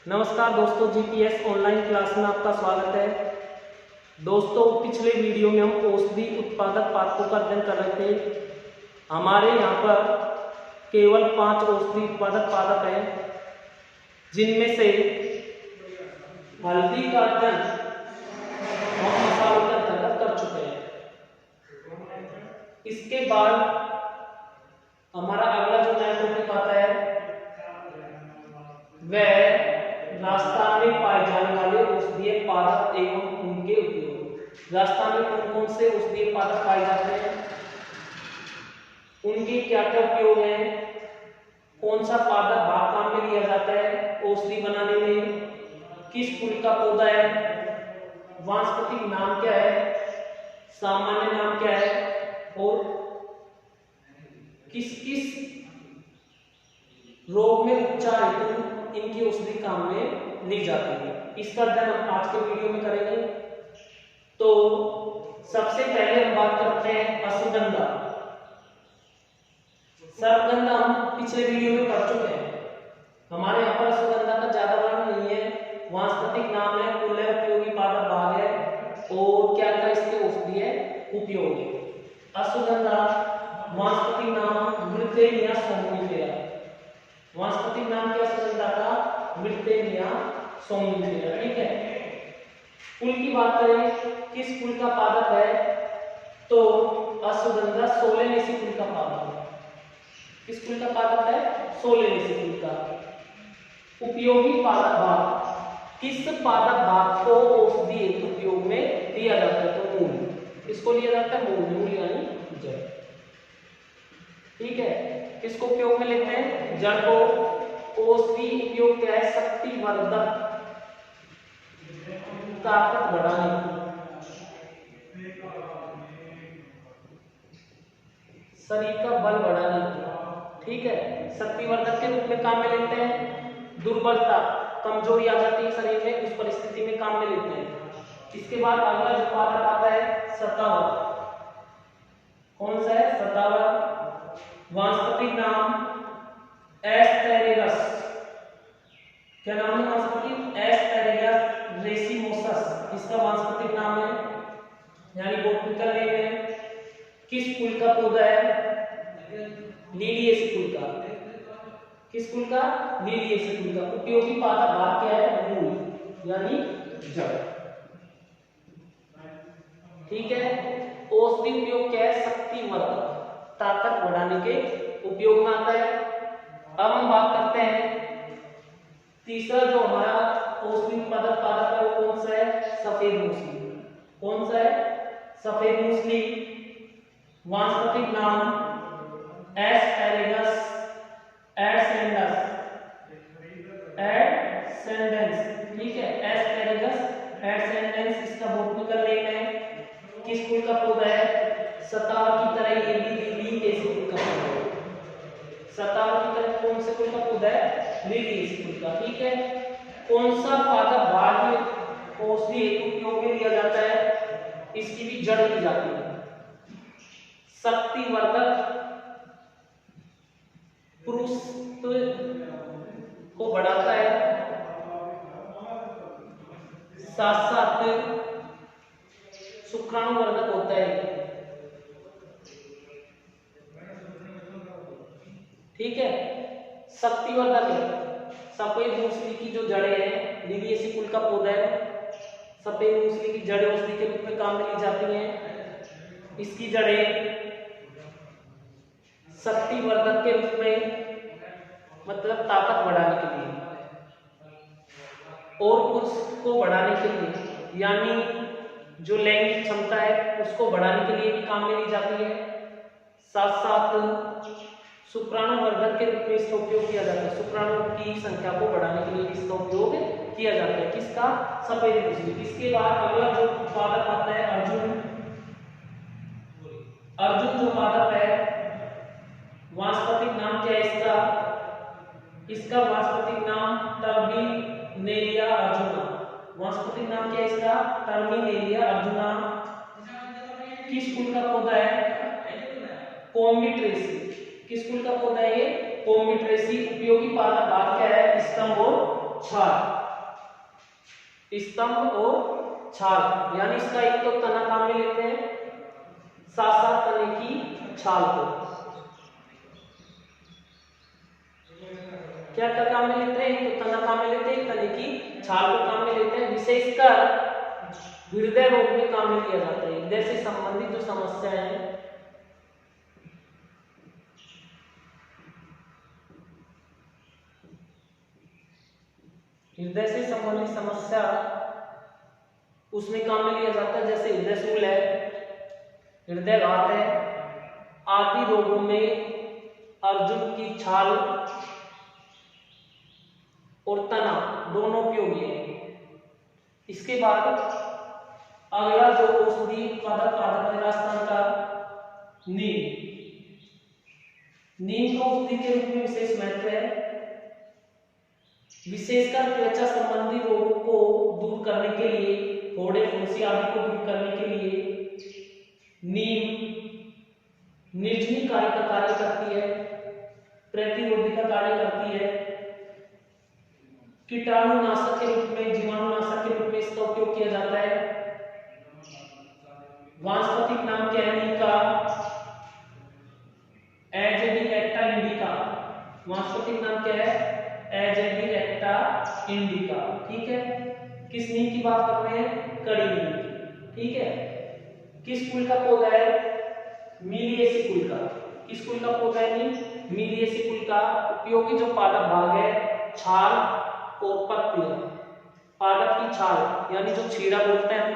नमस्कार दोस्तों, GPS online class में आपका स्वागत है। दोस्तों, पिछले वीडियो में हम औषधि उत्पादक पादपों का अध्ययन कर रहे थे। हमारे यहाँ पर केवल 5 औषधि उत्पादक पादप हैं, जिनमें से हल्दी का अध्ययन हम मसालों के अंतर्गत कर चुके हैं। इसके बाद हमारा अगला जो नया टॉपिक आता है वह राजस्थान में पाए जाने वाले औषधीय पादप एवं उनके उपयोग। राजस्थान में कौन कौन से औषधीय पादप पाए जाते हैं, उनके क्या क्या उपयोग हैं, कौन सा पादप भाग काम में लिया जाता है औषधि बनाने में, किस फूल का पौधा है, वानस्पतिक नाम क्या है, सामान्य नाम क्या है और किस किस रोग में उपचार हेतु इनकी औषधि काम में ली जाती है। इसका अध्ययन हम आज के वीडियो में करेंगे। तो सबसे पहले हम बात करते हैं अश्वगंधा। सर्पगंधा हम पिछले वीडियो में कर चुके हैं। हमारे यहाँ पर अश्वगंधा का ज्यादा वर्णन नहीं है। वानस्पतिक नाम है, कुल है, उपयोगी पादप भाग है और क्या क्या इसके औषधीय उपयोग है। अश्वगंधा वानस्पतिक नाम मृतेनिया सोमनिफेरा। वानस्पतिक नाम क्या अश्वगंधा का? मृतेनिया सोमनिफेरा। ठीक है। फूल की बात करें, किस फूल का पादप है, तो अश्वगंधा सोलेनेसी फूल का पादप है। किस फूल का पादप है? सोलेनेसी फूल का। उपयोगी पादप भाग, किस पादप भाग को औषधि हेतु उपयोग में लिया जाता है, तो मूल। किसको लिया जाता है? मूल यानी जड़। ठीक है। किसको उपयोग में लेते हैं? जड़ को। औषधि उपयोग क्या है? शक्तिवर्धक, ताकत बढ़ाने, शरीर का बल बढ़ाने। ठीक है। शक्तिवर्धक के रूप में काम में लेते हैं। दुर्बलता, कमजोरी आ जाती है शरीर में, उस परिस्थिति में काम में लेते हैं। इसके बाद अगला जो पादप आता है शतावरी। कौन सा है? शतावरी। वानस्पतिक नाम एस्पेरेगस। क्या नाम है वानस्पतिक? एस्पेरेगस रेसिमोसस इसका वानस्पतिक नाम है, यानी बॉटनिकल नेम है। किस फूल का पौधा है? लिलिएसी फूल का। किस फूल का? लिलिएसी फूल का। उपयोगी पादप भाग क्या है? मूल यानी जड़। ठीक है। औषधि उपयोग क्या है? शक्तिवर्धक, ताकत बढ़ाने के उपयोग में आता है। अब हम बात करते हैं तीसरा जो हमारा औषधि उत्पादक पादप है, वो कौन सा है? सफेद मूसली। कौन सा है? सफेद मूसली। वानस्पतिक नाम एस्पेरेगस एडसेंडेंस। ठीक है। एस्पेरेगस एडसेंडेंस इसका बॉटनिकल नेम है। किस फूल का पौधा है? शतावरी की तरह ये भी लिलिएसी फूल का पौधा है। शतावरी की तरह कौन से फूल का पौधा है? लिलिएसी फूल का। ठीक है। कौन सा पादप भाग औषधि हेतु उपयोग में लिया जाता है? इसकी भी जड़ ली जाती है। शक्तिवर्धक, पुरुषत्व को बढ़ाता है, साथ साथ शुक्राणुवर्धक होता है। ठीक है। शक्तिवर्धक है। सफेद मूसली की जो जड़ें हैं, लिलिएसी फूल का पौधा है, सफेद मूसली की जड़ें औषधि के रूप में काम में ली जाती हैं। इसकी जड़ें शक्तिवर्धक के रूप में, मतलब ताकत बढ़ाने के लिए और पुरुष को बढ़ाने के लिए, यानी जो लैंगिक क्षमता है उसको बढ़ाने के लिए भी काम में ली जाती है। साथ साथ शुक्राणुवर्धक के रूप में इसका उपयोग किया जाता है। शुक्राणु की संख्या को बढ़ाने के लिए इसका उपयोग किया जाता है। किसका? सफेद मूसली। इसके बाद अगला जो पादप आता है अर्जुन। अर्जुन जो पादप है, वानस्पतिक नाम क्या है इसका? इसका वानस्पतिक नाम टर्मिनेलिया अर्जुना। वानस्पतिक नाम क्या है इसका? टर्मिनेलिया अर्जुना। किस फूल का पौधा है? कॉम्बिट्रेसी। किस फूल का पौधा है ये? कॉम्बिट्रेसी। उपयोगी पादप भाग क्या है? स्तंभ और छाल, स्तंभ और छाल, यानी इसका एक तो तना काम में लेते हैं, साथ साथ तने की छाल को क्या क्या काम में लेते हैं, एक तो तना काम में लेते हैं, तने की छाल को काम में लेते हैं। विशेषकर हृदय रोग में काम में लिया जाता है। हृदय से संबंधित जो समस्या है, हृदय से संबंधित समस्या उसमें काम में लिया जाता है, जैसे हृदय शूल है, हृदय घात है, आदि रोगों में अर्जुन की छाल और तना दोनों उपयोगी है। इसके बाद अगला जो औषधि उत्पादक पादप है राजस्थान का नीम। नीम का औषधि के रूप में विशेष महत्व है। विशेषकर त्वचा संबंधी रोगों को दूर करने के लिए, फोड़े फुंसी आदि को दूर करने के लिए नीम निर्जनीय कार्य का कार्य करती है, प्रतिरोधी का कार्य करती है, कीटाणुनाशक के रूप में, जीवाणुनाशक के रूप में इसका उपयोग किया जाता है। वानस्पतिक नाम क्या है नीम का? एजेडिएक्टा इंडिका। वानस्पतिक नाम क्या है? एजेडिएक्टा इंडिका। ठीक है, किस नीम की बात कर रहे हैं? कड़ी नीम की। ठीक है, किस कुल का पौधा है? मीलिएसी कुल का। किस कुल का पौधा है नीम? मीलिएसी कुल का। उपयोगी जो पादप भाग है, छाल और पत्तियां। पादप की छाल यानी जो छीड़ा बोलते हैं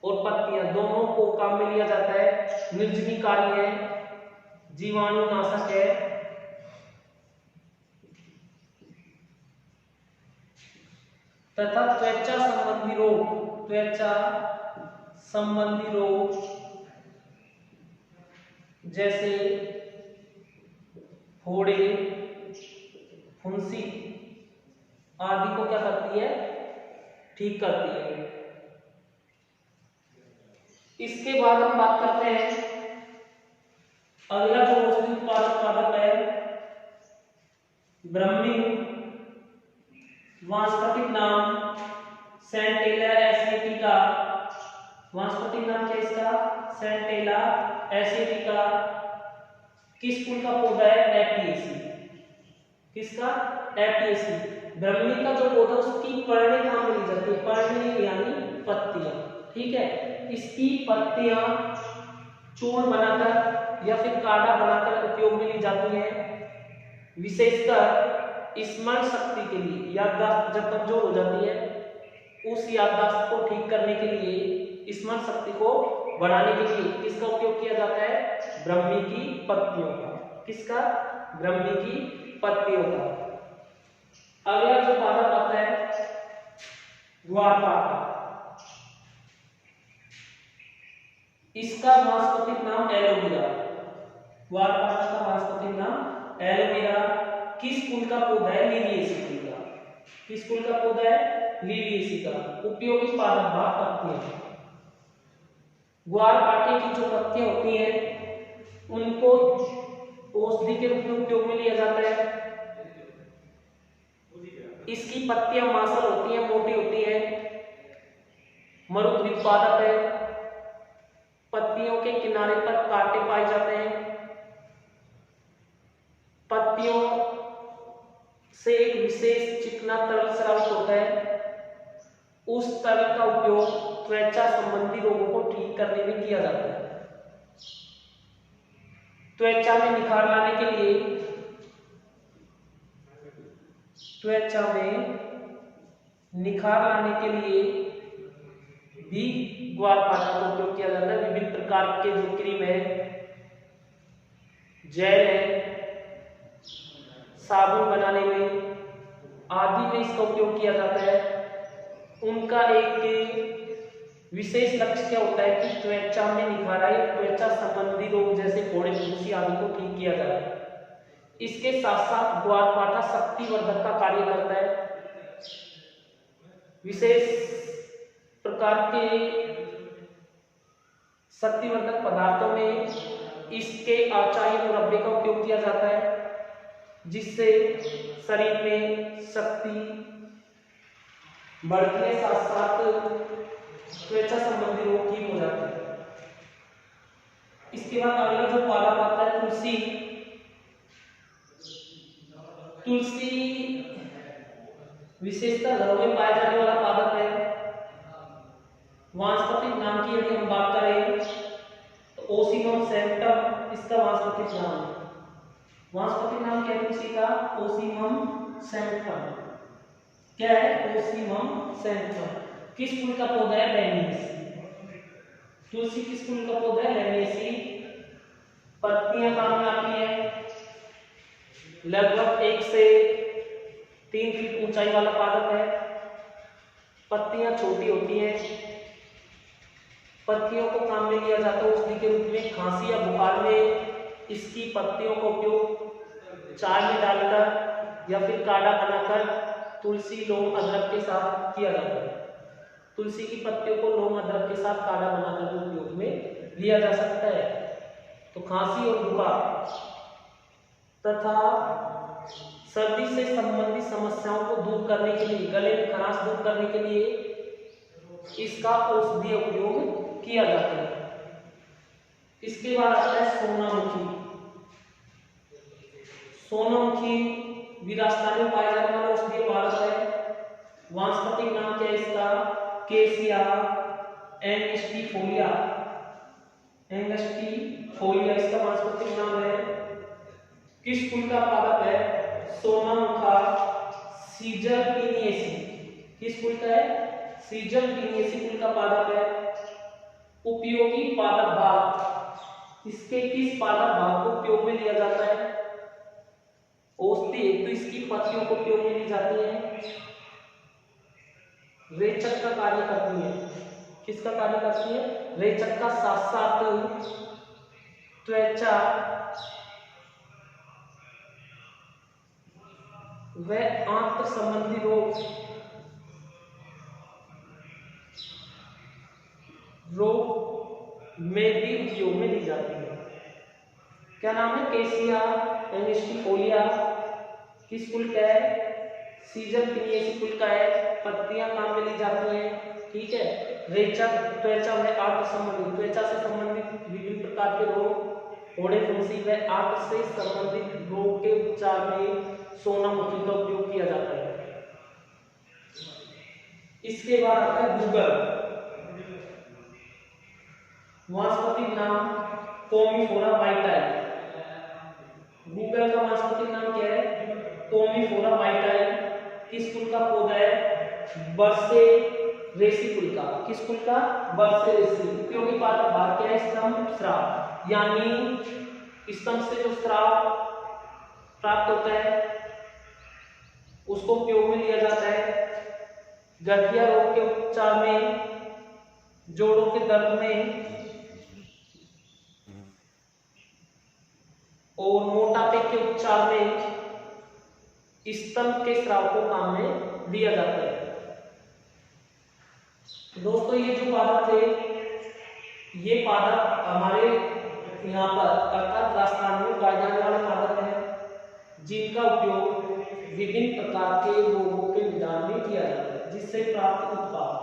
और पत्तियां दोनों को काम में लिया जाता है। निर्जनीकारी है, जीवाणुनाशक है, तथा त्वचा संबंधी रोग, त्वचा संबंधी रोग जैसे फोड़े फुंसी आदि को क्या करती है? ठीक करती है। इसके बाद हम बात करते हैं अगला जो औषधि उत्पादक पादप है ब्रह्मी। वानस्पतिक नाम सेंटेला एसिएटिका। वानस्पतिक नाम क्या है इसका? सेंटेला एसिएटिका। किस कुल का पौधा है? एपिएसी। किसका? एपिएसी। ब्रह्मी का जो पौधा उसकी पर्णे काम में ली जाती है, पर्णे यानी पत्तियां। ठीक है, इसकी पत्तियां चूर्ण बनाकर या फिर काढ़ा बनाकर उपयोग में ली जाती हैं। विशेषकर स्मरण शक्ति के लिए, याददाश्त जब कमजोर हो जाती है उस याददाश्त को ठीक करने के लिए, स्मरण शक्ति को बढ़ाने के लिए किसका उपयोग किया जाता है? ब्रह्मी की पत्तियों का। किसका? ब्रह्मी की पत्तियों का। अगला जो पादप आता है ग्वारपाठा। इसका वानस्पतिक नाम एलोवेरा। ग्वारपाठा का वानस्पतिक नाम एलोवेरा। किस कुल का पौधा है? लिलिएसी कुल का। किस कुल का पौधा है? लिलिएसी का। उपयोगी पादप भाग पत्तियां। ग्वारपाठे की जो पत्तियां होती हैं उनको औषधि के रूप में उपयोग में लिया जाता है। इसकी पत्तियां मांसल होती हैं, मोटी होती है, मरुद्वीप पादप है। पत्तियों के किनारे पर कांटे पाए जाते हैं। पत्तियों से एक विशेष चिकना तरल स्रावित होता है। उस तरल का उपयोग त्वचा संबंधी रोगों को ठीक करने में किया जाता है। त्वचा में निखार लाने के लिए, त्वचा में निखार लाने के लिए भी ग्वारपाठा का उपयोग किया जाता है। विभिन्न प्रकार के जो क्रीम है, जेल है, साबुन बनाने में आदि में इसका उपयोग किया जाता है। उनका एक विशेष लक्ष्य क्या होता है कि त्वचा में निखार आए, त्वचा संबंधी रोग जैसे फोड़े फुंसी आदि को ठीक किया जाए। इसके साथ साथ ग्वारपाठा शक्तिवर्धक का कार्य करता है। विशेष प्रकार के शक्तिवर्धक पदार्थों में इसके आचार्य मुरब्बे का उपयोग किया जाता है, जिससे शरीर में शक्ति बढ़ती है, साथ साथ त्वचा संबंधी रोग ठीक हो जाते हैं। इसके बाद अगला जो पादप आता है तुलसी। तुलसी विशेषतः घरों में पाया जाने वाला पादप है। वानस्पतिक नाम की यदि हम बात करें तो ओसिमम सैंक्टम इसका वानस्पतिक नाम है। वानस्पतिक नाम क्या है तुलसी का? Ocimum sanctum. क्या है? Ocimum sanctum. किस फूल का पौधा है? लैमिनेसी। तुलसी किस फूल का पौधा है? लैमिनेसी। पत्तियां काम में आती है। लगभग 1 से 3 फीट ऊंचाई वाला पादप है। पत्तियां छोटी होती हैं। पत्तियों को काम में लिया जाता है औषधि के रूप में। खांसी या बुखार में इसकी पत्तियों का उपयोग चाय में डालकर या फिर काढ़ा बनाकर तुलसी लौंग अदरक के साथ किया जाता है। तुलसी की पत्तियों को लौंग अदरक के साथ काढ़ा बनाकर उपयोग में लिया जा सकता है। तो खांसी और बुखार तथा सर्दी से संबंधित समस्याओं को दूर करने के लिए, गले में खराश दूर करने के लिए इसका औषधीय उपयोग किया जाता है। इसके बाद आता है सोनामुखी। सोनामुखी भी राजस्थान में पाया जाने वाला औषधीय पादप है। वानस्पतिक नाम क्या है इसका? केसिया एंगस्टिफोलिया। एंगस्टिफोलिया इसका वानस्पतिक नाम है। किस फूल का पादप है? सोनामुखा सीजरपिनिएसी। किस फूल का है? सीजरपिनिएसी फूल का पादप है। उपयोगी पादप भाग। इसके किस पादप भाग को उपयोग में लिया जाता है? औषधि तो इसकी पत्तियों को उपयोग में ली जाती है। रेचक का कार्य करती है। किसका कार्य करती है? रेचक का। साथ साथ त्वचा व आंत संबंधी रोग में भी उपयोग में ली जाती है। क्या नाम है? केसिया एंगस्टिफोलिया। किस फूल का है? सीजरपिनिएसी फूल का है। पत्तियां काम में ली जाती हैं। ठीक है। रेचक त्वचा व आंत संबंधित, त्वचा से संबंधित विभिन्न प्रकार के रोग, फोड़े फुंसी व आंत से संबंधित रोग के उपचार में सोनामुखी का उपयोग किया जाता है। इसके बाद आता है गूगल। वानस्पतिक नाम कोमीफोरा वाइटाई। गूगल का वानस्पतिक नाम क्या है? कोमीफोरा वाइटाई। किस फूल का पौधा है? बरसेरेसी फूल का। किस फूल का? बरसेरेसी। उपयोगी पादप भाग क्या है? स्तंभ स्राव, यानी स्तंभ से जो स्राव प्राप्त होता है उसको उपयोग में लिया जाता है। गठिया रोग के उपचार में, जोड़ों के दर्द में और मोटापे के उपचार में स्तंभ के स्राव को काम में लिया जाता है। दोस्तों ये जो पादप थे, ये पादप हमारे यहाँ पर अर्थात राजस्थान में पाए जाने वाले पादप हैं जिनका उपयोग विभिन्न प्रकार के रोगों के निदान में किया जाता है, जिससे प्राप्त उत्पाद।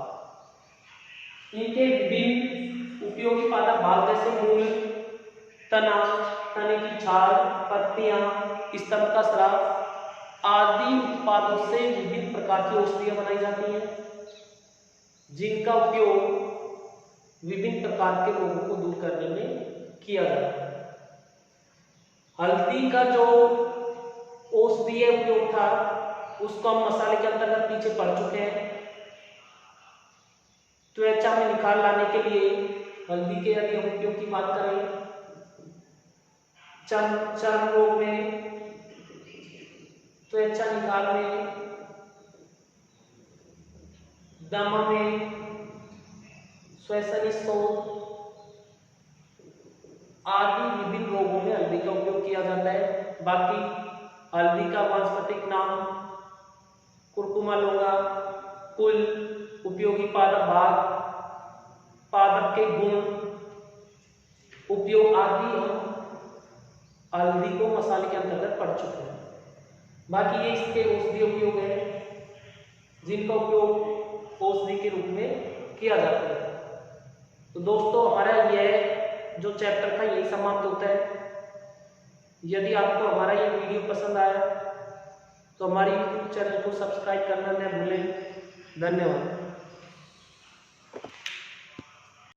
इनके विभिन्न उपयोगी पादप भाग जैसे मूल, तना, तने की छाल, पत्तियां, स्तंभ का स्राव आदि उत्पादों से विभिन्न प्रकार की औषधियां बनाई जाती हैं जिनका उपयोग विभिन्न प्रकार के रोगों को दूर करने में किया जाता है। हल्दी का जो औषधीय उपयोग था उसको हम मसाले के अंतर्गत पीछे पढ़ चुके हैं। त्वचा में निखार लाने के लिए हल्दी के यदि हम उपयोग की बात करें, चर्म रोग में, त्वचा निखार में, दमा में, श्वसन स्रोत आदि विभिन्न रोगों में हल्दी का उपयोग किया जाता है। बाकी हल्दी का वानस्पतिक नाम कुरकुमा लौंगा, कुल, उपयोगी पादप भाग, पादप के गुण, उपयोग आदि हम हल्दी को मसाले के अंतर्गत पढ़ चुके हैं। बाकी ये इसके औषधीय उपयोग है जिनका उपयोग औषधि के रूप में किया जाता है। तो दोस्तों हमारा यह जो चैप्टर था यही समाप्त होता है। यदि आपको हमारा ये वीडियो पसंद आया तो हमारे YouTube चैनल को सब्सक्राइब करना न भूलें। धन्यवाद।